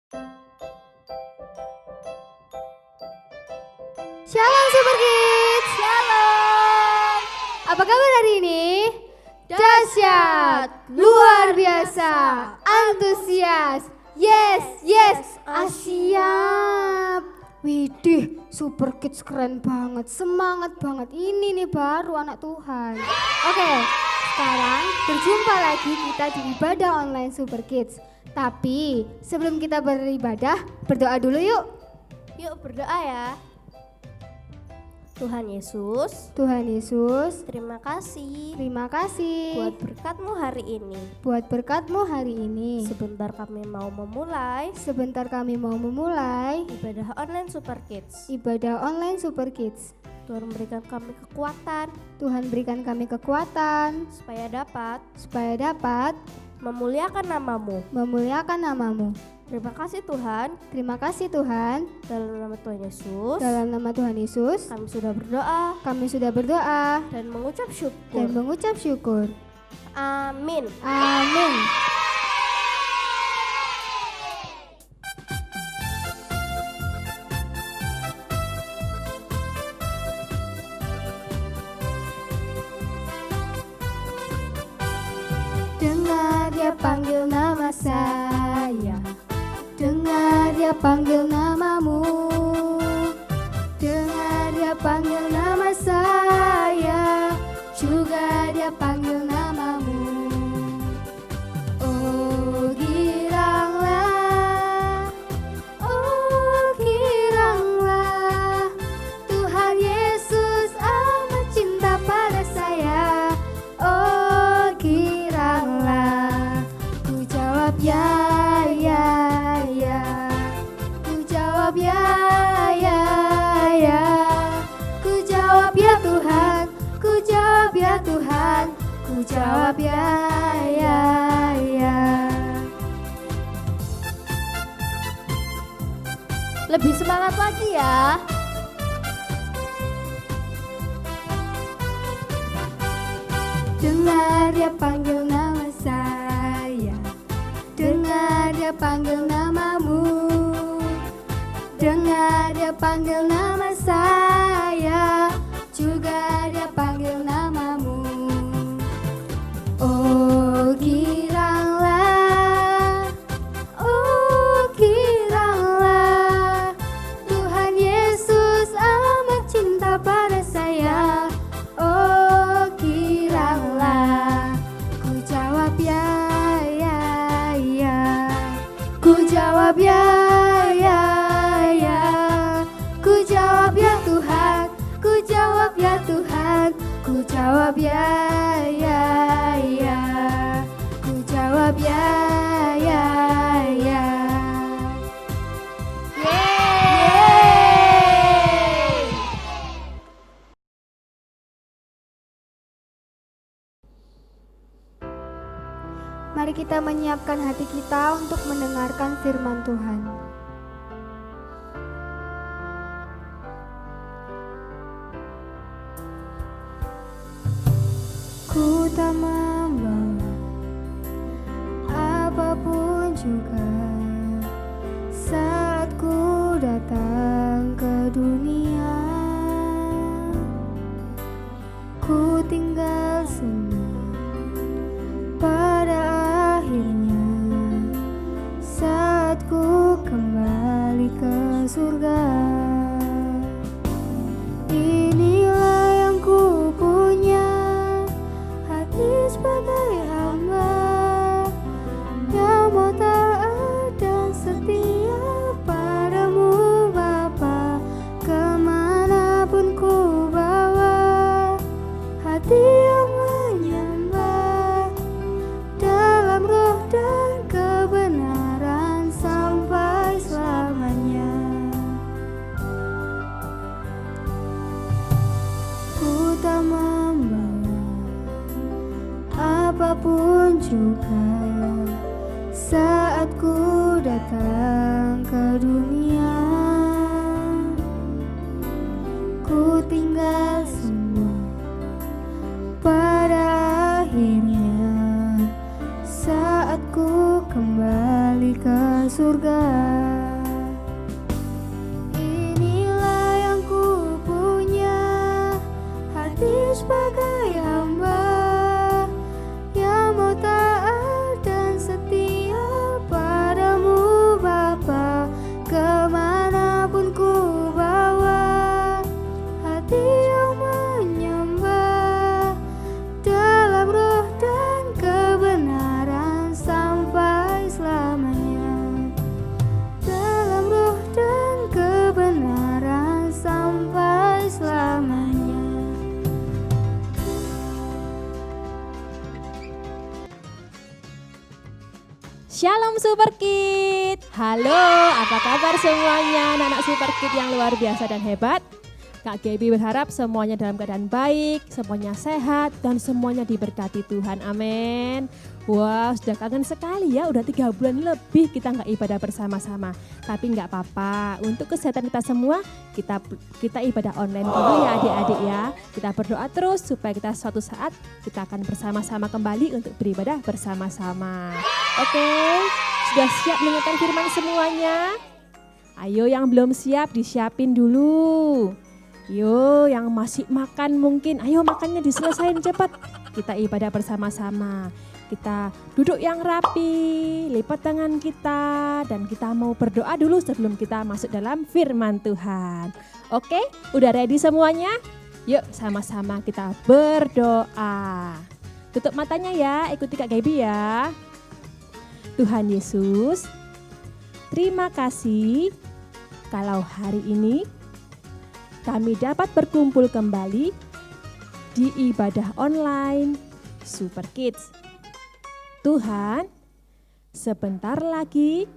Shalom Super Kids. Shalom. Apa kabar hari ini? Dahsyat, luar biasa, antusias. Yes, siap. Widih, Super Kids keren banget, semangat banget. Ini nih baru anak Tuhan. Oke, sekarang berjumpa lagi kita di ibadah online Super Kids. Tapi sebelum kita beribadah, berdoa dulu yuk. Yuk berdoa ya. Tuhan Yesus, Terima terima kasih kasih buat berkat-Mu hari ini. buat berkat-Mu hari ini. Sebentar kami mau memulai Sebentar kami mau memulai ibadah online Super Kids. ibadah online Super Kids. Tuhan berikan kami kekuatan Tuhan berikan kami kekuatan supaya dapat memuliakan nama-Mu. memuliakan nama-Mu. Terima kasih Tuhan, Terima kasih Tuhan, dalam nama Tuhan Yesus dalam nama Tuhan Yesus kami sudah berdoa kami sudah berdoa dan mengucap dan syukur. mengucap syukur. Amin. Amin. Dengar dia panggil nama saya, dengar dia panggil namamu, dengar dia panggil nama saya, juga dia panggil namamu. Oh giranglah, Tuhan Yesus amat cinta pada saya. Oh giranglah, ku jawab ya, ku jawab ya, ku jawab ya Tuhan, ku jawab ya Tuhan, ku jawab ya. Lebih semangat lagi ya. Dengar dia panggil nama saya, dengar dia panggil namamu, dengar dia panggil nama saya, juga dia panggil namamu. Oh giranglah, Tuhan Yesus amat cinta pada saya. Oh giranglah, ku jawab ya, ku jawab ya, ku jawab ya Tuhan, ku jawab ya Tuhan, ku jawab ya, ku jawab ya. Yeay. Mari kita menyiapkan hati kita untuk mendengarkan firman Tuhan. Ku tak membawa apapun juga saat ku datang ke dunia. Ku tinggal semua pada akhirnya saat ku kembali ke surga. Inilah yang ku punya, hati sebagai hamba yang mau taat dan setia padamu Bapa. Kemanapun ku bawa, hati yang menyembah dalam roh dan kebenaran sampai selamanya. Ku tak membawa apapun juga saat ku datang ke dunia. Ku tinggal semua pada akhirnya saat ku kembali ke surga. surga. Inilah yang ku punya, hati sebagai hamba yang mau taat dan setia padamu Bapa. Kemanapun ku bawa, hati yang menyembah dalam roh dan kebenaran sampai selamanya. Dalam roh dan kebenaran sampai selamanya. Shalom Super Kid. Halo, apa kabar semuanya anak-anak Super Kid yang luar biasa dan hebat? Kak Gaby berharap semuanya dalam keadaan baik, semuanya sehat, dan semuanya diberkati Tuhan. Amin. Wah, sudah kangen sekali ya, udah 3 bulan lebih kita nggak ibadah bersama-sama. Tapi nggak apa-apa, untuk kesehatan kita semua, kita ibadah online dulu ya adik-adik ya. Kita berdoa terus supaya kita suatu saat kita akan bersama-sama kembali untuk beribadah bersama-sama. Oke, sudah siap mendengarkan firman semuanya? Ayo yang belum siap disiapin dulu. Yo, yang masih makan mungkin, ayo makannya diselesain cepat. Kita ibadah bersama-sama. Kita duduk yang rapi, lipat tangan kita, dan kita mau berdoa dulu sebelum kita masuk dalam firman Tuhan. Oke, udah ready semuanya? Yuk sama-sama kita berdoa. Tutup matanya ya, ikuti Kak Gaby ya. Tuhan Yesus, terima kasih kalau hari ini kami dapat berkumpul kembali di ibadah online Super Kids. Tuhan, sebentar lagi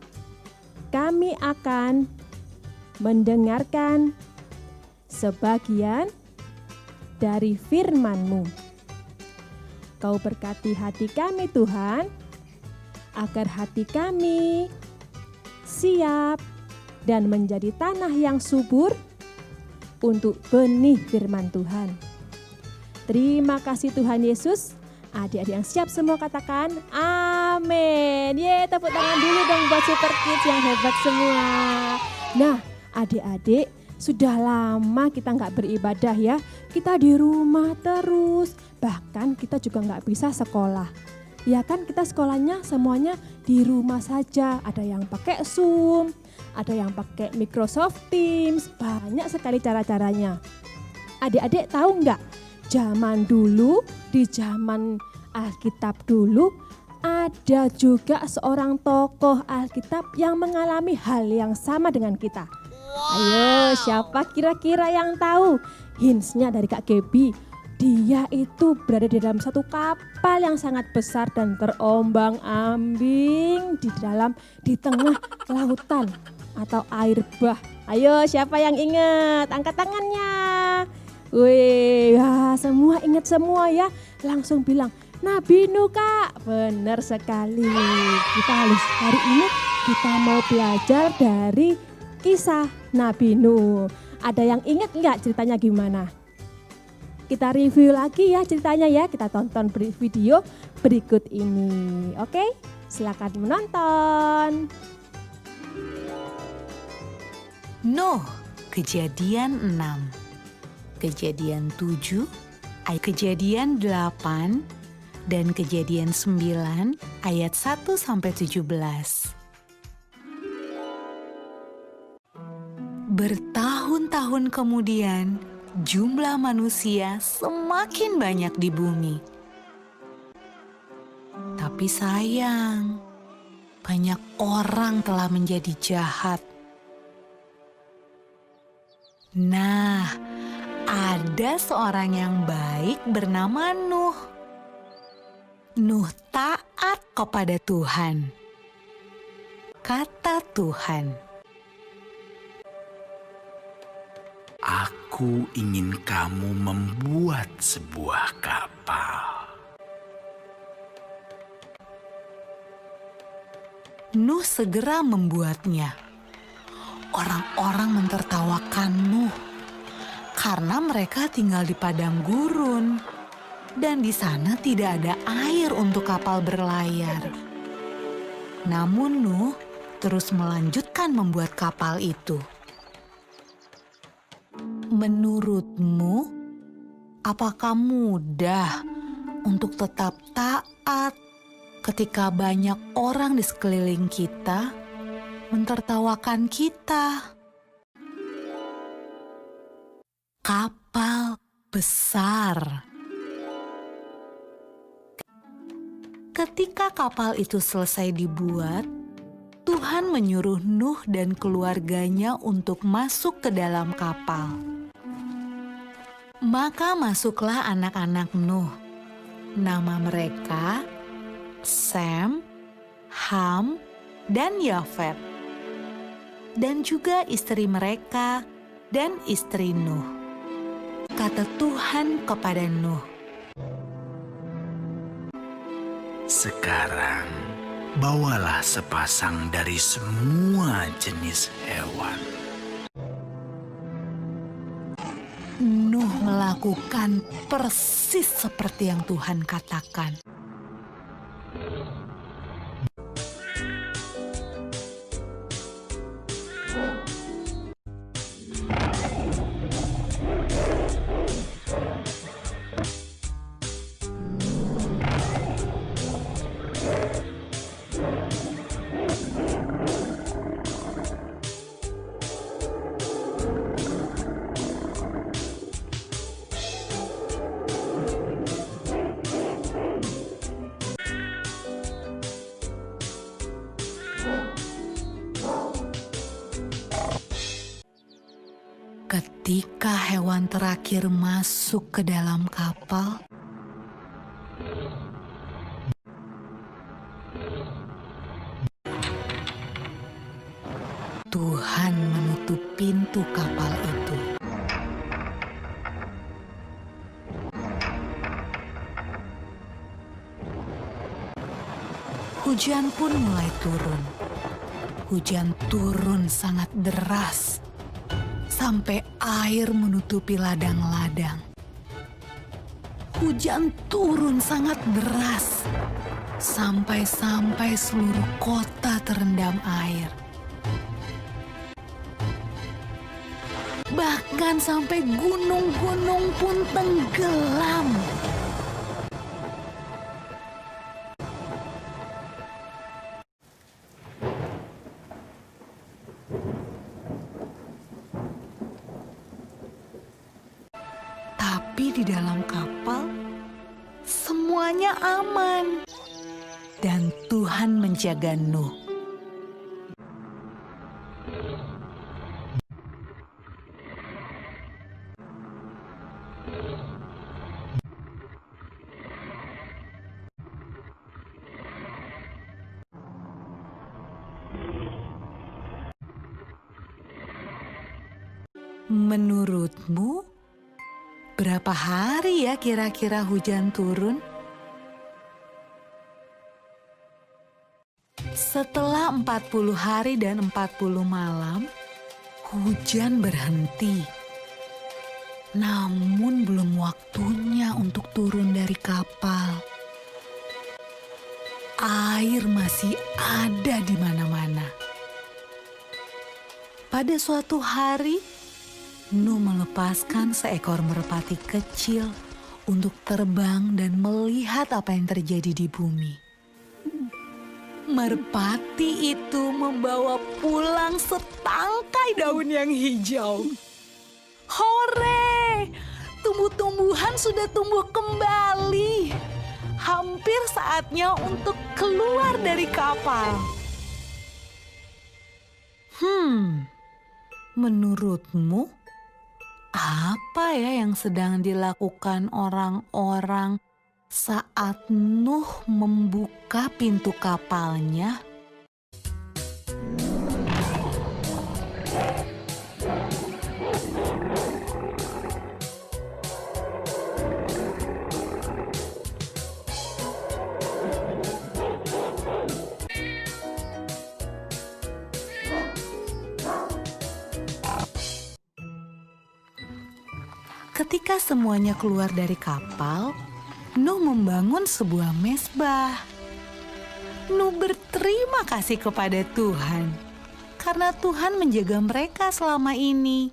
kami akan mendengarkan sebagian dari firman-Mu. Kau berkati hati kami Tuhan, agar hati kami siap dan menjadi tanah yang subur untuk benih firman Tuhan. Terima kasih Tuhan Yesus. Adik-adik yang siap semua katakan amin. Tepuk tangan dulu dong buat Super Kids yang hebat semua. Nah adik-adik, sudah lama kita nggak beribadah ya. Kita di rumah terus, bahkan kita juga nggak bisa sekolah. Ya kan, kita sekolahnya semuanya di rumah saja. Ada yang pakai Zoom, ada yang pakai Microsoft Teams, banyak sekali cara-caranya. Adik-adik tahu nggak? Zaman dulu, di zaman Alkitab dulu, ada juga seorang tokoh Alkitab yang mengalami hal yang sama dengan kita. Ayo, siapa kira-kira yang tahu? Hintsnya dari Kak Gaby. Dia itu berada di dalam satu kapal yang sangat besar dan terombang-ambing di tengah lautan atau air bah. Ayo, siapa yang ingat? Angkat tangannya. Wih, ya, semua ingat semua ya. Langsung bilang, Nabi Nuh Kak. Benar sekali. Hari ini kita mau belajar dari kisah Nabi Nuh. Ada yang ingat nggak ceritanya gimana? Kita review lagi ya ceritanya ya. Kita tonton video berikut ini. Oke, silakan menonton. Nuh, Kejadian 6. Kejadian 7, Kejadian 8, dan Kejadian 9 ayat 1-17. Bertahun-tahun kemudian, jumlah manusia semakin banyak di bumi. Tapi sayang, banyak orang telah menjadi jahat. Nah, ada seorang yang baik bernama Nuh. Nuh taat kepada Tuhan. Kata Tuhan, Aku ingin kamu membuat sebuah kapal. Nuh segera membuatnya. Orang-orang mentertawakan Nuh karena mereka tinggal di padang gurun dan di sana tidak ada air untuk kapal berlayar. Namun Nuh terus melanjutkan membuat kapal itu. Menurutmu, apakah mudah untuk tetap taat ketika banyak orang di sekeliling kita mentertawakan kita? Kapal besar. Ketika kapal itu selesai dibuat, Tuhan menyuruh Nuh dan keluarganya untuk masuk ke dalam kapal. Maka masuklah anak-anak Nuh. Nama mereka Sem, Ham, dan Yafet. Dan juga istri mereka dan istri Nuh. Kata Tuhan kepada Nuh, sekarang bawalah sepasang dari semua jenis hewan. Nuh melakukan persis seperti yang Tuhan katakan. Ketika hewan terakhir masuk ke dalam kapal, Tuhan menutup pintu kapal itu. Hujan pun mulai turun. Hujan turun sangat deras, sampai air menutupi ladang-ladang. Hujan turun sangat deras, sampai seluruh kota terendam air. Bahkan sampai gunung-gunung pun tenggelam. Tapi di dalam kapal, semuanya aman. Dan Tuhan menjaga Nuh. Menurutmu, berapa hari ya kira-kira hujan turun? Setelah 40 hari dan 40 malam, hujan berhenti. Namun belum waktunya untuk turun dari kapal. Air masih ada di mana-mana. Pada suatu hari, Nuh melepaskan seekor merpati kecil untuk terbang dan melihat apa yang terjadi di bumi. Merpati itu membawa pulang setangkai daun yang hijau. Hore! Tumbuh-tumbuhan sudah tumbuh kembali. Hampir saatnya untuk keluar dari kapal. Menurutmu, apa ya yang sedang dilakukan orang-orang saat Nuh membuka pintu kapalnya? Ketika semuanya keluar dari kapal, Nuh membangun sebuah mezbah. Nuh berterima kasih kepada Tuhan karena Tuhan menjaga mereka selama ini.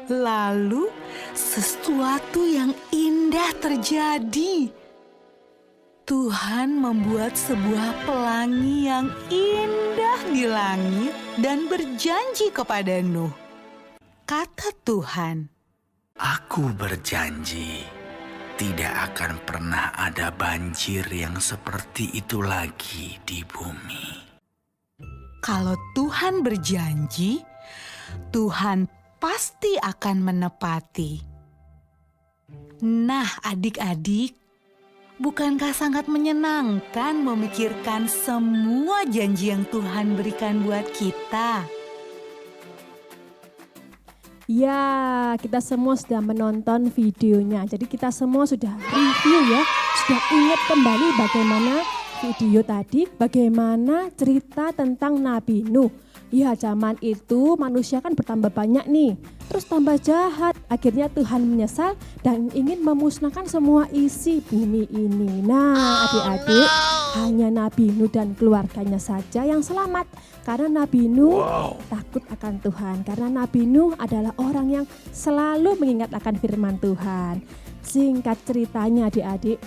Lalu sesuatu yang indah terjadi. Tuhan membuat sebuah pelangi yang indah di langit dan berjanji kepada Nuh. Kata Tuhan, Aku berjanji, tidak akan pernah ada banjir yang seperti itu lagi di bumi. kalau Tuhan berjanji, Tuhan pasti akan menepati. Nah, adik-adik, bukankah sangat menyenangkan memikirkan semua janji yang Tuhan berikan buat kita? Ya, kita semua sudah menonton videonya. Jadi kita semua sudah review ya, sudah ingat kembali bagaimana video tadi, bagaimana cerita tentang Nabi Nuh. Ya, zaman itu manusia kan bertambah banyak nih, terus tambah jahat. Akhirnya Tuhan menyesal dan ingin memusnahkan semua isi bumi ini. Nah, adik-adik, hanya Nabi Nuh dan keluarganya saja yang selamat. Karena Nabi Nuh takut akan Tuhan. Karena Nabi Nuh adalah orang yang selalu mengingat akan firman Tuhan. Singkat ceritanya adik-adik,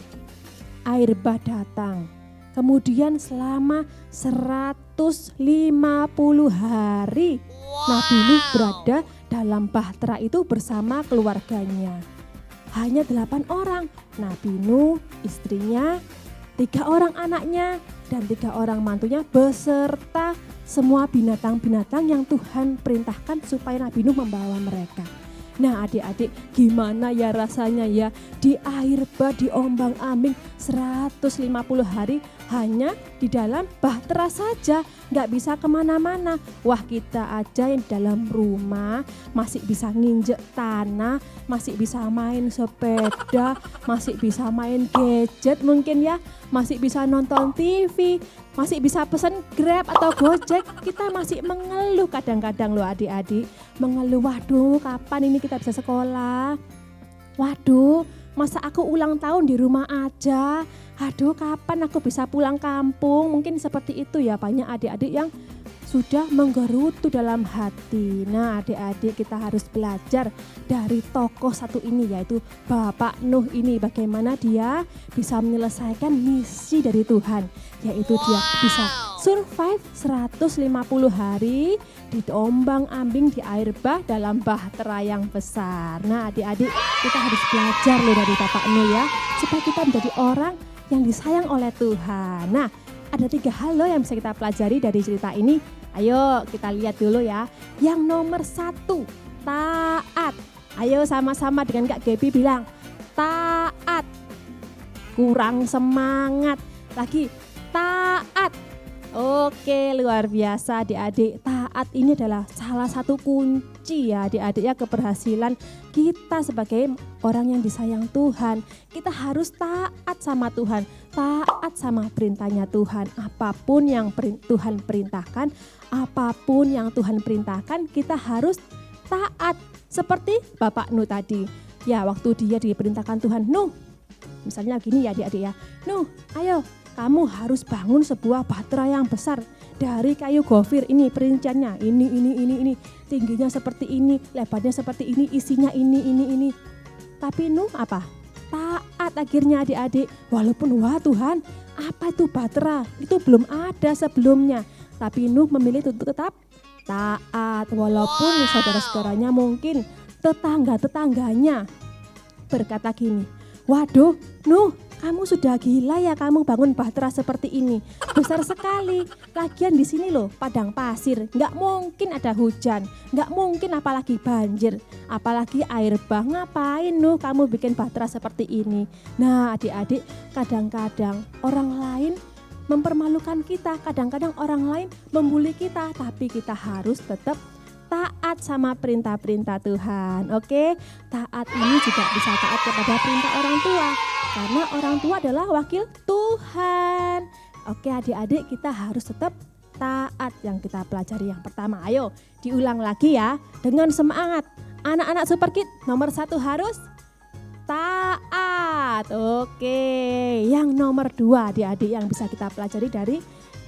air bah datang. Kemudian selama 150 hari Nabi Nuh berada dalam bahtera itu bersama keluarganya. Hanya 8 orang, Nabi Nuh, istrinya, 3 orang anaknya, dan 3 orang mantunya beserta semua binatang-binatang yang Tuhan perintahkan supaya Nabi Nuh membawa mereka. Nah adik-adik, gimana ya rasanya ya di air bah diombang-ambing 150 hari hanya di dalam bahtera saja, nggak bisa kemana-mana. Wah, kita aja yang di dalam rumah masih bisa nginjek tanah, masih bisa main sepeda, masih bisa main gadget mungkin ya, masih bisa nonton TV, masih bisa pesen Grab atau Gojek. Kita masih mengeluh kadang-kadang loh adik-adik, mengeluh, waduh kapan ini kita bisa sekolah, waduh masa aku ulang tahun di rumah aja, aduh kapan aku bisa pulang kampung. Mungkin seperti itu ya, banyak adik-adik yang sudah menggerutu dalam hati. Nah adik-adik, kita harus belajar dari tokoh satu ini, yaitu Bapak Nuh ini, bagaimana dia bisa menyelesaikan misi dari Tuhan, yaitu dia bisa survive 150 hari diombang-ambing di air bah dalam bahtera yang besar. Nah adik-adik, kita harus belajar loh dari Bapak Nuh ya, supaya kita menjadi orang yang disayang oleh Tuhan. Nah, ada 3 hal loh yang bisa kita pelajari dari cerita ini. Ayo kita lihat dulu ya. Yang nomor 1, taat. Ayo sama-sama dengan Kak Gaby bilang, taat. Kurang semangat. Lagi, taat. Oke, luar biasa adik-adik. Taat ini adalah salah satu kunci ya adik-adik ya, keberhasilan kita sebagai orang yang disayang Tuhan. Kita harus taat sama Tuhan, taat sama perintahnya Tuhan. Apapun yang Tuhan perintahkan, apapun yang Tuhan perintahkan, kita harus taat. Seperti Bapak Nuh tadi. Ya, waktu dia diperintahkan Tuhan, Nuh, misalnya gini ya adik-adik ya, Nuh, ayo kamu harus bangun sebuah bahtera yang besar dari kayu gofir. Ini perinciannya, ini, tingginya seperti ini, lebarnya seperti ini, isinya ini. Tapi Nuh apa? Taat akhirnya adik-adik. Walaupun wah Tuhan, apa itu bahtera? Itu belum ada sebelumnya. Tapi Nuh memilih untuk tetap taat. Walaupun saudara-saudaranya mungkin tetangga-tetangganya berkata gini, waduh Nuh, kamu sudah gila ya kamu bangun bahtera seperti ini, besar sekali. Lagian di sini loh padang pasir, nggak mungkin ada hujan, nggak mungkin apalagi banjir, apalagi air bah. Ngapain Nuh kamu bikin bahtera seperti ini? Nah adik-adik, kadang-kadang orang lain mempermalukan kita, kadang-kadang orang lain membuli kita, tapi kita harus tetap taat sama perintah-perintah Tuhan. Oke, taat ini juga bisa taat kepada perintah orang tua, karena orang tua adalah wakil Tuhan. Oke adik-adik, kita harus tetap taat yang kita pelajari yang pertama. Ayo diulang lagi ya dengan semangat. Anak-anak Super Kids, nomor 1 harus taat. sehat. Oke, yang nomor 2 adik-adik yang bisa kita pelajari dari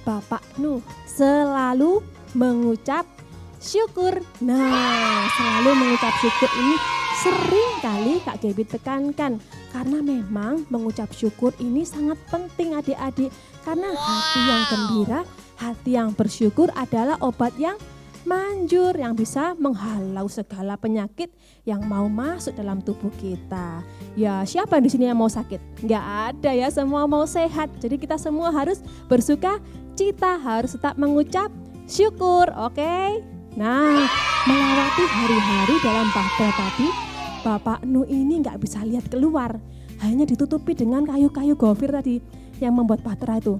Bapak Nuh, selalu mengucap syukur. Nah, selalu mengucap syukur ini sering kali Kak Gaby tekankan. Karena memang mengucap syukur ini sangat penting adik-adik. Karena hati yang gembira, hati yang bersyukur adalah obat yang manjur yang bisa menghalau segala penyakit yang mau masuk dalam tubuh kita. Ya, siapa di sini yang mau sakit? Nggak ada ya, semua mau sehat. Jadi kita semua harus bersuka cita, harus tetap mengucap syukur, oke? Nah, melewati hari-hari dalam bahtera tadi, Bapak Nuh ini nggak bisa lihat keluar. Hanya ditutupi dengan kayu-kayu gofir tadi yang membuat bahtera itu.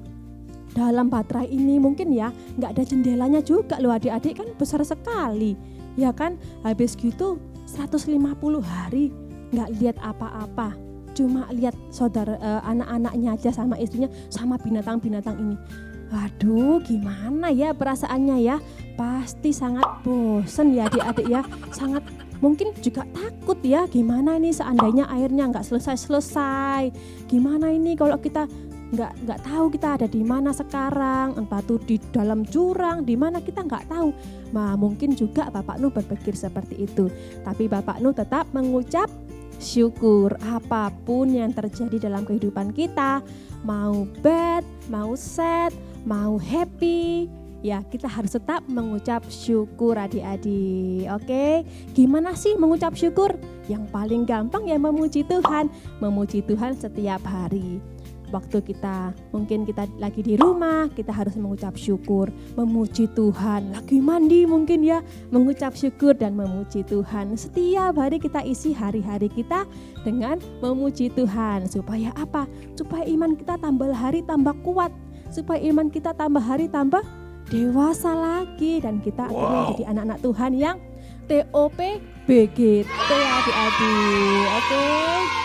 Dalam bahtera ini mungkin ya nggak ada jendelanya juga loh adik-adik, kan besar sekali. Ya kan, habis gitu 150 hari nggak lihat apa-apa. Cuma lihat saudara anak-anaknya aja sama istrinya sama binatang-binatang ini. Waduh, gimana ya perasaannya ya? Pasti sangat bosen ya adik-adik ya. Sangat mungkin juga takut ya, gimana ini seandainya airnya nggak selesai-selesai. Gimana ini kalau kita nggak tahu kita ada di mana sekarang, entah tuh di dalam jurang, di mana kita nggak tahu. Nah, mungkin juga Bapak Nuh berpikir seperti itu. Tapi Bapak Nuh tetap mengucap syukur apapun yang terjadi dalam kehidupan kita, mau bad, mau sad, mau happy, ya kita harus tetap mengucap syukur adik-adik. Oke, gimana sih mengucap syukur? Yang paling gampang ya memuji Tuhan. Memuji Tuhan setiap hari. Waktu mungkin kita lagi di rumah, kita harus mengucap syukur, memuji Tuhan. Lagi mandi mungkin ya, mengucap syukur dan memuji Tuhan. Setiap hari kita isi hari-hari kita dengan memuji Tuhan. Supaya apa? Supaya iman kita tambah hari tambah kuat. Supaya iman kita tambah hari tambah dewasa lagi. Dan kita akhirnya jadi anak-anak Tuhan yang TOPBGT adik-adik. Oke.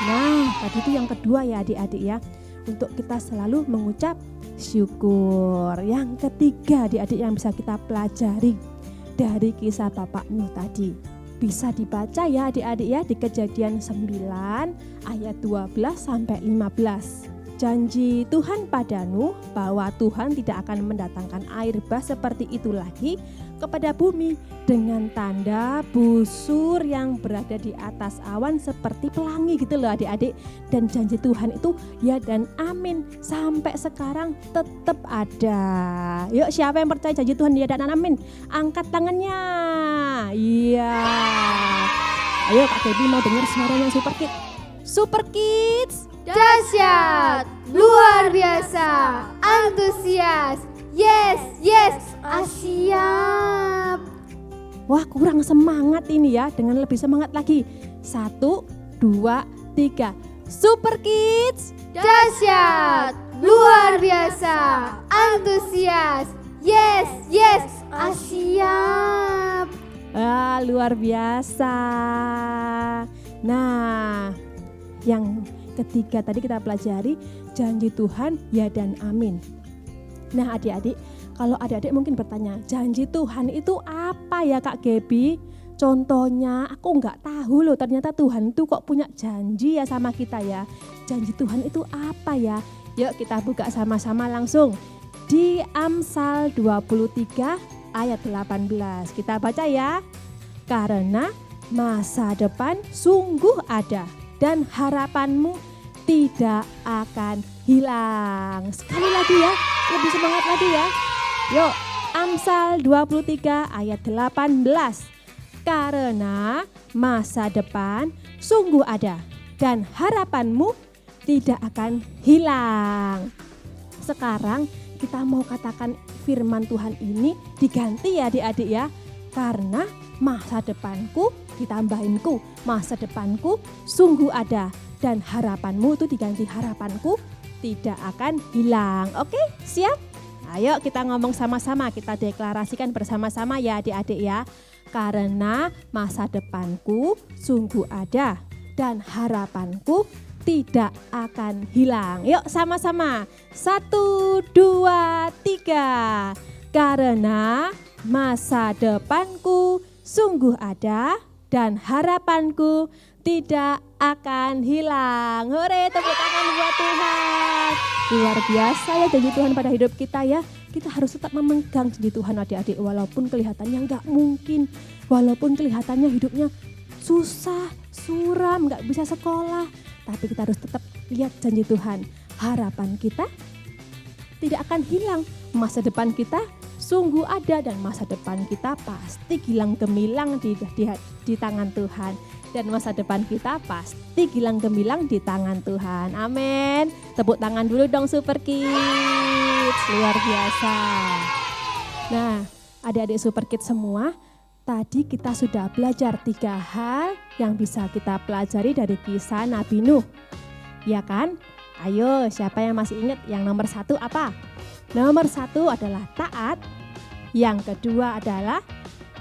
Nah, tadi itu yang kedua ya adik-adik ya. Untuk kita selalu mengucap syukur. Yang ketiga adik-adik yang bisa kita pelajari dari kisah Bapak Nuh tadi. Bisa dibaca ya adik-adik ya di Kejadian 9 ayat 12 sampai 15. Janji Tuhan pada Nuh bahwa Tuhan tidak akan mendatangkan air bah seperti itu lagi kepada bumi dengan tanda busur yang berada di atas awan seperti pelangi gitu loh adik-adik. Dan janji Tuhan itu ya dan amin sampai sekarang tetap ada. Yuk, siapa yang percaya janji Tuhan ya dan amin? Angkat tangannya. Iya. Ayo Kak Gaby mau dengar suaranya Super Kids. Super Kids. Dahsyat, luar biasa, antusias, yes, siap. Wah, kurang semangat ini ya, dengan lebih semangat lagi. 1, 2, 3. Super Kids. Dahsyat, luar biasa, antusias, yes, siap. Luar biasa. Nah, yang ketiga tadi kita pelajari janji Tuhan ya dan amin. Nah adik-adik, kalau adik-adik mungkin bertanya, janji Tuhan itu apa ya Kak Gaby? Contohnya aku nggak tahu loh, ternyata Tuhan itu kok punya janji ya sama kita ya. Janji Tuhan itu apa ya? Yuk kita buka sama-sama langsung di Amsal 23 ayat 18. Kita baca ya. Karena masa depan sungguh ada dan harapanmu tidak akan hilang. Sekali lagi ya, lebih semangat lagi ya. Yuk, Amsal 23 ayat 18. Karena masa depan sungguh ada dan harapanmu tidak akan hilang. Sekarang kita mau katakan firman Tuhan ini diganti ya adik-adik ya. Karena masa depanku ditambahinku, masa depanku sungguh ada dan harapanmu itu diganti harapanku tidak akan hilang. Oke, siap? Ayo kita ngomong sama-sama, kita deklarasikan bersama-sama ya adik-adik ya. Karena masa depanku sungguh ada dan harapanku tidak akan hilang. Yuk sama-sama. 1, 2, 3. Karena masa depanku sungguh ada dan harapanku tidak akan hilang. Hore, tepuk tangan buat Tuhan. Luar biasa ya janji Tuhan pada hidup kita ya. Kita harus tetap memegang janji Tuhan adik-adik, walaupun kelihatannya nggak mungkin, walaupun kelihatannya hidupnya susah, suram, nggak bisa sekolah. Tapi kita harus tetap lihat janji Tuhan. Harapan kita tidak akan hilang. Masa depan kita sungguh ada dan masa depan kita pasti gilang gemilang di tangan Tuhan. Dan masa depan kita pasti gilang gemilang di tangan Tuhan. Amin. Tepuk tangan dulu dong Super Kids. Luar biasa. Nah, adik-adik Super Kids semua, tadi kita sudah belajar 3 hal yang bisa kita pelajari dari kisah Nabi Nuh. Ya kan? Ayo, siapa yang masih ingat yang nomor 1 apa? Nomor 1 adalah taat. Yang kedua adalah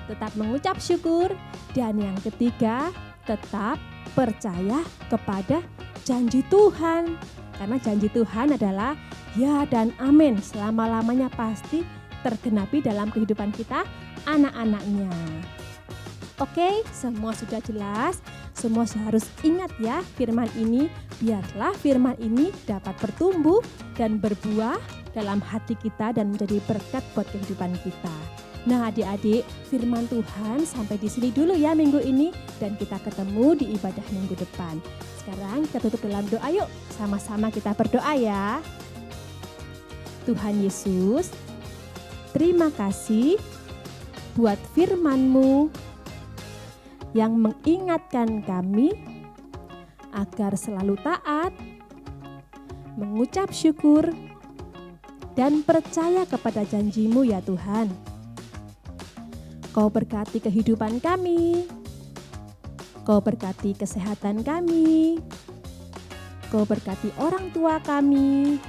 tetap mengucap syukur. Dan yang ketiga, tetap percaya kepada janji Tuhan. Karena janji Tuhan adalah ya dan amin. Selama-lamanya pasti tergenapi dalam kehidupan kita, anak-anaknya. Oke, semua sudah jelas. Semua harus ingat ya firman ini. Biarlah firman ini dapat bertumbuh dan berbuah dalam hati kita dan menjadi berkat buat kehidupan kita. Nah adik-adik, firman Tuhan sampai di sini dulu ya minggu ini. Dan kita ketemu di ibadah minggu depan. Sekarang kita tutup dalam doa yuk. Sama-sama kita berdoa ya. Tuhan Yesus, terima kasih buat firman-Mu yang mengingatkan kami agar selalu taat, mengucap syukur, dan percaya kepada janji-Mu ya Tuhan. Kau berkati kehidupan kami, Kau berkati kesehatan kami, Kau berkati orang tua kami.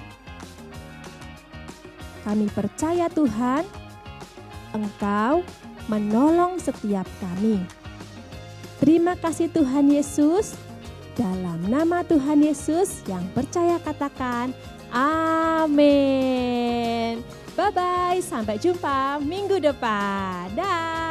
Kami percaya Tuhan, Engkau menolong setiap kami. Terima kasih Tuhan Yesus. Dalam nama Tuhan Yesus yang percaya katakan amin. Bye-bye, sampai jumpa minggu depan. Dah.